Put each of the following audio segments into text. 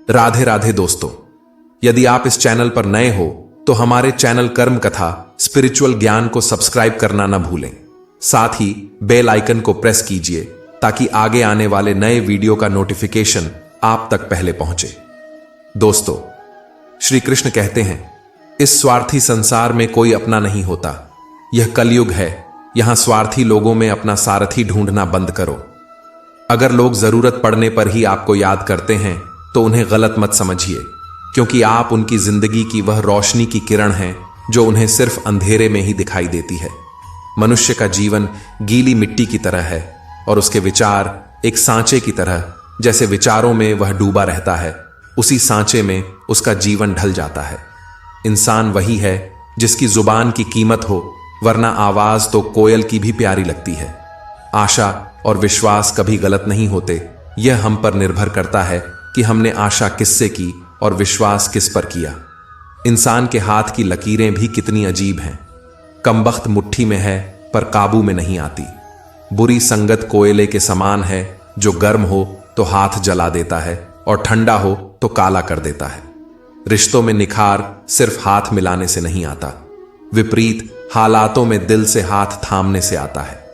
राधे राधे दोस्तों, यदि आप इस चैनल पर नए हो तो हमारे चैनल कर्म कथा स्पिरिचुअल ज्ञान को सब्सक्राइब करना न भूलें। साथ ही बेल आइकन को प्रेस कीजिए ताकि आगे आने वाले नए वीडियो का नोटिफिकेशन आप तक पहले पहुंचे। दोस्तों, श्री कृष्ण कहते हैं, इस स्वार्थी संसार में कोई अपना नहीं होता। यह कलयुग है, यहां स्वार्थी लोगों में अपना सारथी ढूंढना बंद करो। अगर लोग जरूरत पड़ने पर ही आपको याद करते हैं तो उन्हें गलत मत समझिए, क्योंकि आप उनकी जिंदगी की वह रोशनी की किरण हैं जो उन्हें सिर्फ अंधेरे में ही दिखाई देती है। मनुष्य का जीवन गीली मिट्टी की तरह है और उसके विचार एक सांचे की तरह। जैसे विचारों में वह डूबा रहता है, उसी सांचे में उसका जीवन ढल जाता है। इंसान वही है जिसकी जुबान की कीमत हो, वरना आवाज तो कोयल की भी प्यारी लगती है। आशा और विश्वास कभी गलत नहीं होते। यह हम पर निर्भर करता है कि हमने आशा किससे की और विश्वास किस पर किया। इंसान के हाथ की लकीरें भी कितनी अजीब हैं। कमबख्त मुट्ठी में है पर काबू में नहीं आती। बुरी संगत कोयले के समान है, जो गर्म हो तो हाथ जला देता है और ठंडा हो तो काला कर देता है। रिश्तों में निखार सिर्फ हाथ मिलाने से नहीं आता, विपरीत हालातों में दिल से हाथ थामने से आता है।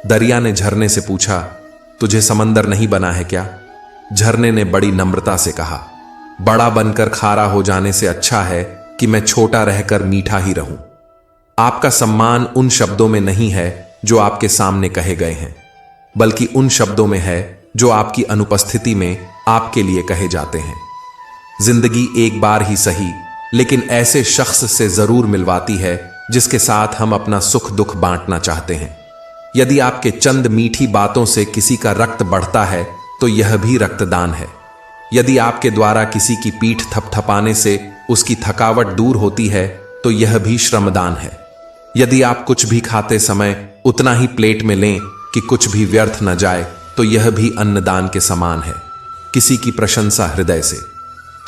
दरिया ने झरने से पूछा, तुझे समंदर नहीं बना है क्या? झरने ने बड़ी नम्रता से कहा, बड़ा बनकर खारा हो जाने से अच्छा है कि मैं छोटा रहकर मीठा ही रहूं। आपका सम्मान उन शब्दों में नहीं है जो आपके सामने कहे गए हैं, बल्कि उन शब्दों में है जो आपकी अनुपस्थिति में आपके लिए कहे जाते हैं। जिंदगी एक बार ही सही, लेकिन ऐसे शख्स से जरूर मिलवाती है जिसके साथ हम अपना सुख दुख बांटना चाहते हैं। यदि आपके चंद मीठी बातों से किसी का रक्त बढ़ता है तो यह भी रक्तदान है। यदि आपके द्वारा किसी की पीठ थपथपाने से उसकी थकावट दूर होती है तो यह भी श्रमदान है। यदि आप कुछ भी खाते समय उतना ही प्लेट में लें कि कुछ भी व्यर्थ न जाए तो यह भी अन्नदान के समान है। किसी की प्रशंसा हृदय से,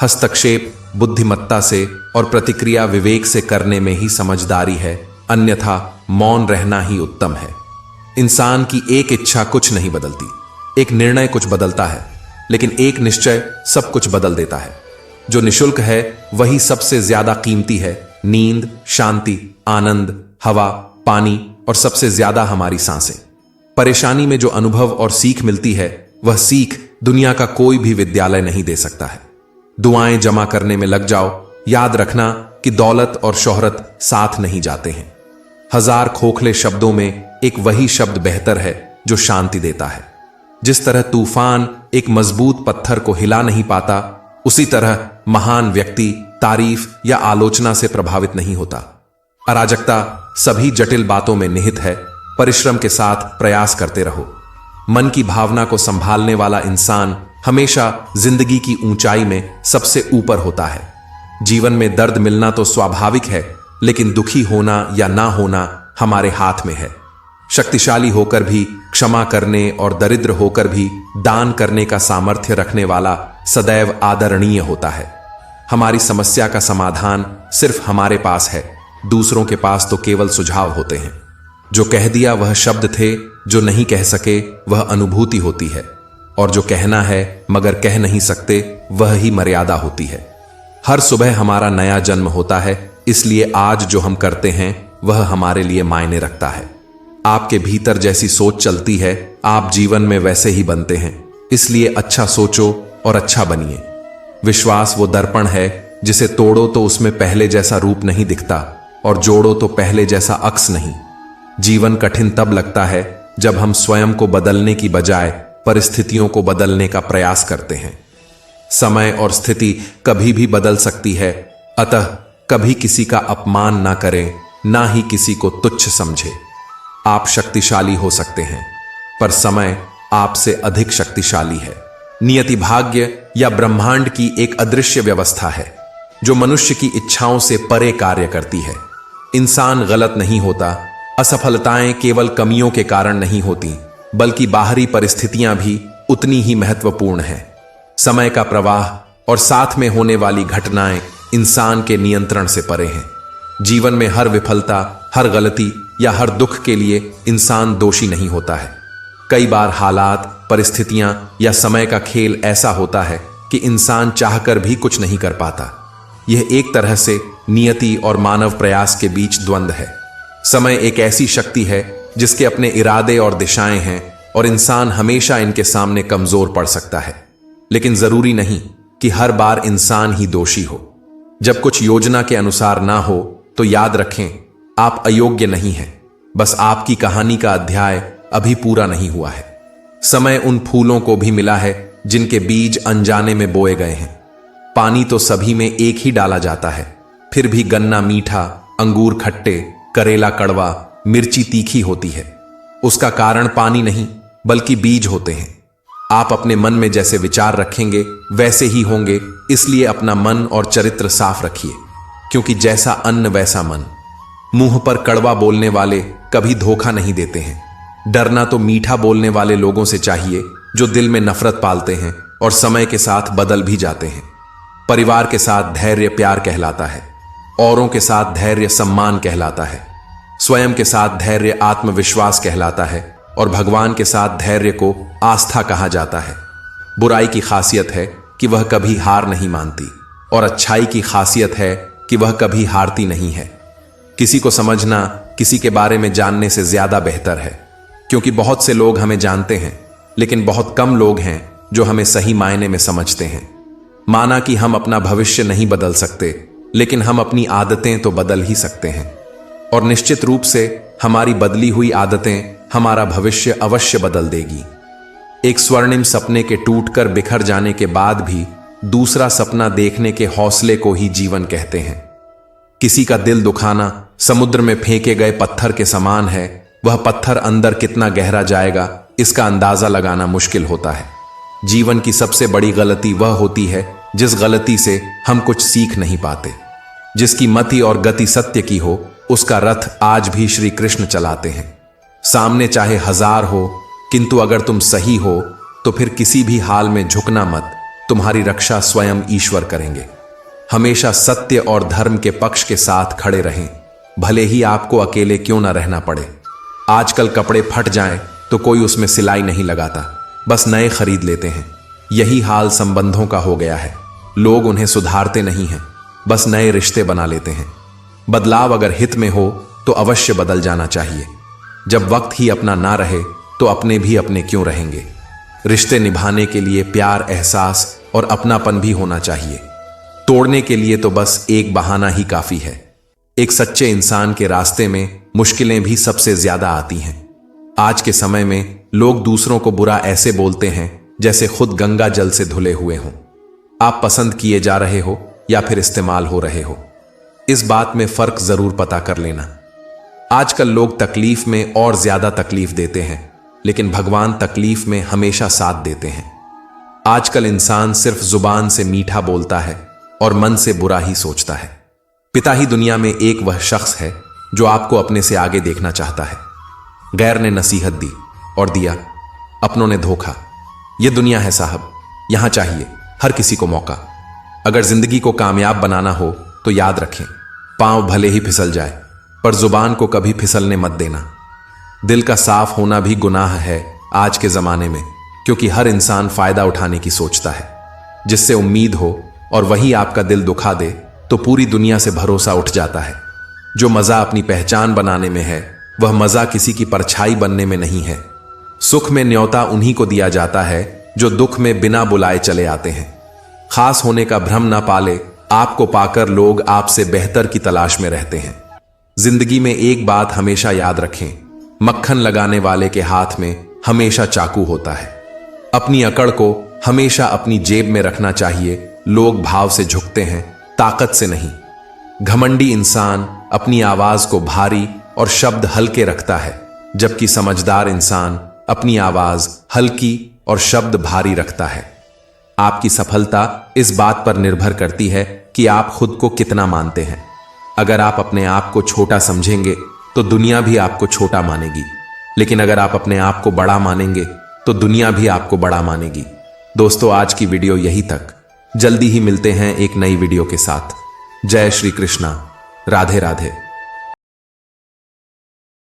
हस्तक्षेप बुद्धिमत्ता से और प्रतिक्रिया विवेक से करने में ही समझदारी है, अन्यथा मौन रहना ही उत्तम है। इंसान की एक इच्छा कुछ नहीं बदलती, एक निर्णय कुछ बदलता है, लेकिन एक निश्चय सब कुछ बदल देता है। जो निशुल्क है वही सबसे ज्यादा कीमती है। नींद, शांति, आनंद, हवा, पानी और सबसे ज्यादा हमारी सांसें। परेशानी में जो अनुभव और सीख मिलती है, वह सीख दुनिया का कोई भी विद्यालय नहीं दे सकता है। दुआएं जमा करने में लग जाओ, याद रखना कि दौलत और शोहरत साथ नहीं जाते हैं। हजार खोखले शब्दों में एक वही शब्द बेहतर है जो शांति देता है। जिस तरह तूफान एक मजबूत पत्थर को हिला नहीं पाता, उसी तरह महान व्यक्ति तारीफ या आलोचना से प्रभावित नहीं होता। अराजकता सभी जटिल बातों में निहित है। परिश्रम के साथ प्रयास करते रहो। मन की भावना को संभालने वाला इंसान हमेशा जिंदगी की ऊंचाई में सबसे ऊपर होता है। जीवन में दर्द मिलना तो स्वाभाविक है, लेकिन दुखी होना या ना होना हमारे हाथ में है। शक्तिशाली होकर भी क्षमा करने और दरिद्र होकर भी दान करने का सामर्थ्य रखने वाला सदैव आदरणीय होता है। हमारी समस्या का समाधान सिर्फ हमारे पास है, दूसरों के पास तो केवल सुझाव होते हैं। जो कह दिया वह शब्द थे, जो नहीं कह सके वह अनुभूति होती है, और जो कहना है मगर कह नहीं सकते वह ही मर्यादा होती है। हर सुबह हमारा नया जन्म होता है, इसलिए आज जो हम करते हैं वह हमारे लिए मायने रखता है। आपके भीतर जैसी सोच चलती है, आप जीवन में वैसे ही बनते हैं। इसलिए अच्छा सोचो और अच्छा बनिए। विश्वास वो दर्पण है जिसे तोड़ो तो उसमें पहले जैसा रूप नहीं दिखता, और जोड़ो तो पहले जैसा अक्स नहीं। जीवन कठिन तब लगता है जब हम स्वयं को बदलने की बजाय परिस्थितियों को बदलने का प्रयास करते हैं। समय और स्थिति कभी भी बदल सकती है, अतः कभी किसी का अपमान ना करें, ना ही किसी को तुच्छ समझे। आप शक्तिशाली हो सकते हैं, पर समय आपसे अधिक शक्तिशाली है। नियति भाग्य या ब्रह्मांड की एक अदृश्य व्यवस्था है जो मनुष्य की इच्छाओं से परे कार्य करती है। इंसान गलत नहीं होता। असफलताएं केवल कमियों के कारण नहीं होती, बल्कि बाहरी परिस्थितियां भी उतनी ही महत्वपूर्ण हैं। समय का प्रवाह और साथ में होने वाली घटनाएं इंसान के नियंत्रण से परे हैं। जीवन में हर विफलता, हर गलती या हर दुख के लिए इंसान दोषी नहीं होता है। कई बार हालात, परिस्थितियां या समय का खेल ऐसा होता है कि इंसान चाहकर भी कुछ नहीं कर पाता। यह एक तरह से नियति और मानव प्रयास के बीच द्वंद्व है। समय एक ऐसी शक्ति है जिसके अपने इरादे और दिशाएं हैं और इंसान हमेशा इनके सामने कमजोर पड़ सकता है। लेकिन जरूरी नहीं कि हर बार इंसान ही दोषी हो। जब कुछ योजना के अनुसार ना हो तो याद रखें, आप अयोग्य नहीं हैं, बस आपकी कहानी का अध्याय अभी पूरा नहीं हुआ है। समय उन फूलों को भी मिला है जिनके बीज अनजाने में बोए गए हैं। पानी तो सभी में एक ही डाला जाता है, फिर भी गन्ना मीठा, अंगूर खट्टे, करेला कड़वा, मिर्ची तीखी होती है। उसका कारण पानी नहीं बल्कि बीज होते हैं। आप अपने मन में जैसे विचार रखेंगे वैसे ही होंगे, इसलिए अपना मन और चरित्र साफ रखिए, क्योंकि जैसा अन्न वैसा मन। मुंह पर कड़वा बोलने वाले कभी धोखा नहीं देते हैं। डरना तो मीठा बोलने वाले लोगों से चाहिए जो दिल में नफरत पालते हैं और समय के साथ बदल भी जाते हैं। परिवार के साथ धैर्य प्यार कहलाता है, औरों के साथ धैर्य सम्मान कहलाता है, स्वयं के साथ धैर्य आत्मविश्वास कहलाता है और भगवान के साथ धैर्य को आस्था कहा जाता है। बुराई की खासियत है कि वह कभी हार नहीं मानती और अच्छाई की खासियत है कि वह कभी हारती नहीं है। किसी को समझना किसी के बारे में जानने से ज्यादा बेहतर है, क्योंकि बहुत से लोग हमें जानते हैं लेकिन बहुत कम लोग हैं जो हमें सही मायने में समझते हैं। माना कि हम अपना भविष्य नहीं बदल सकते, लेकिन हम अपनी आदतें तो बदल ही सकते हैं, और निश्चित रूप से हमारी बदली हुई आदतें हमारा भविष्य अवश्य बदल देगी। एक स्वर्णिम सपने के टूटकर बिखर जाने के बाद भी दूसरा सपना देखने के हौसले को ही जीवन कहते हैं। किसी का दिल दुखाना समुद्र में फेंके गए पत्थर के समान है। वह पत्थर अंदर कितना गहरा जाएगा इसका अंदाजा लगाना मुश्किल होता है। जीवन की सबसे बड़ी गलती वह होती है जिस गलती से हम कुछ सीख नहीं पाते। जिसकी मति और गति सत्य की हो उसका रथ आज भी श्री कृष्ण चलाते हैं। सामने चाहे 1000 हो, किंतु अगर तुम सही हो तो फिर किसी भी हाल में झुकना मत। तुम्हारी रक्षा स्वयं ईश्वर करेंगे। हमेशा सत्य और धर्म के पक्ष के साथ खड़े रहें, भले ही आपको अकेले क्यों ना रहना पड़े। आजकल कपड़े फट जाएं तो कोई उसमें सिलाई नहीं लगाता, बस नए खरीद लेते हैं। यही हाल संबंधों का हो गया है। लोग उन्हें सुधारते नहीं हैं, बस नए रिश्ते बना लेते हैं। बदलाव अगर हित में हो तो अवश्य बदल जाना चाहिए। जब वक्त ही अपना ना रहे तो अपने भी अपने क्यों रहेंगे। रिश्ते निभाने के लिए प्यार, एहसास और अपनापन भी होना चाहिए। तोड़ने के लिए तो बस एक बहाना ही काफी है। एक सच्चे इंसान के रास्ते में मुश्किलें भी सबसे ज्यादा आती हैं। आज के समय में लोग दूसरों को बुरा ऐसे बोलते हैं जैसे खुद गंगा जल से धुले हुए हों। आप पसंद किए जा रहे हो या फिर इस्तेमाल हो रहे हो, इस बात में फर्क जरूर पता कर लेना। आजकल लोग तकलीफ में और ज्यादा तकलीफ देते हैं, लेकिन भगवान तकलीफ में हमेशा साथ देते हैं। आजकल इंसान सिर्फ जुबान से मीठा बोलता है और मन से बुरा ही सोचता है। पिता ही दुनिया में एक वह शख्स है जो आपको अपने से आगे देखना चाहता है। गैर ने नसीहत दी और दिया, अपनों ने धोखा। यह दुनिया है साहब, यहां चाहिए हर किसी को मौका। अगर जिंदगी को कामयाब बनाना हो तो याद रखें, पांव भले ही फिसल जाए पर जुबान को कभी फिसलने मत देना। दिल का साफ होना भी गुनाह है आज के जमाने में, क्योंकि हर इंसान फायदा उठाने की सोचता है। जिससे उम्मीद हो और वही आपका दिल दुखा दे तो पूरी दुनिया से भरोसा उठ जाता है। जो मजा अपनी पहचान बनाने में है वह मजा किसी की परछाई बनने में नहीं है। सुख में न्योता उन्हीं को दिया जाता है जो दुख में बिना बुलाए चले आते हैं। खास होने का भ्रम ना पाले, आपको पाकर लोग आपसे बेहतर की तलाश में रहते हैं। जिंदगी में एक बात हमेशा याद रखें, मक्खन लगाने वाले के हाथ में हमेशा चाकू होता है। अपनी अकड़ को हमेशा अपनी जेब में रखना चाहिए। लोग भाव से झुकते हैं, ताकत से नहीं। घमंडी इंसान अपनी आवाज को भारी और शब्द हल्के रखता है, जबकि समझदार इंसान अपनी आवाज हल्की और शब्द भारी रखता है। आपकी सफलता इस बात पर निर्भर करती है कि आप खुद को कितना मानते हैं। अगर आप अपने आप को छोटा समझेंगे तो दुनिया भी आपको छोटा मानेगी, लेकिन अगर आप अपने आप को बड़ा मानेंगे तो दुनिया भी आपको बड़ा मानेगी। दोस्तों, आज की वीडियो यही तक। जल्दी ही मिलते हैं एक नई वीडियो के साथ। जय श्री कृष्णा, राधे राधे।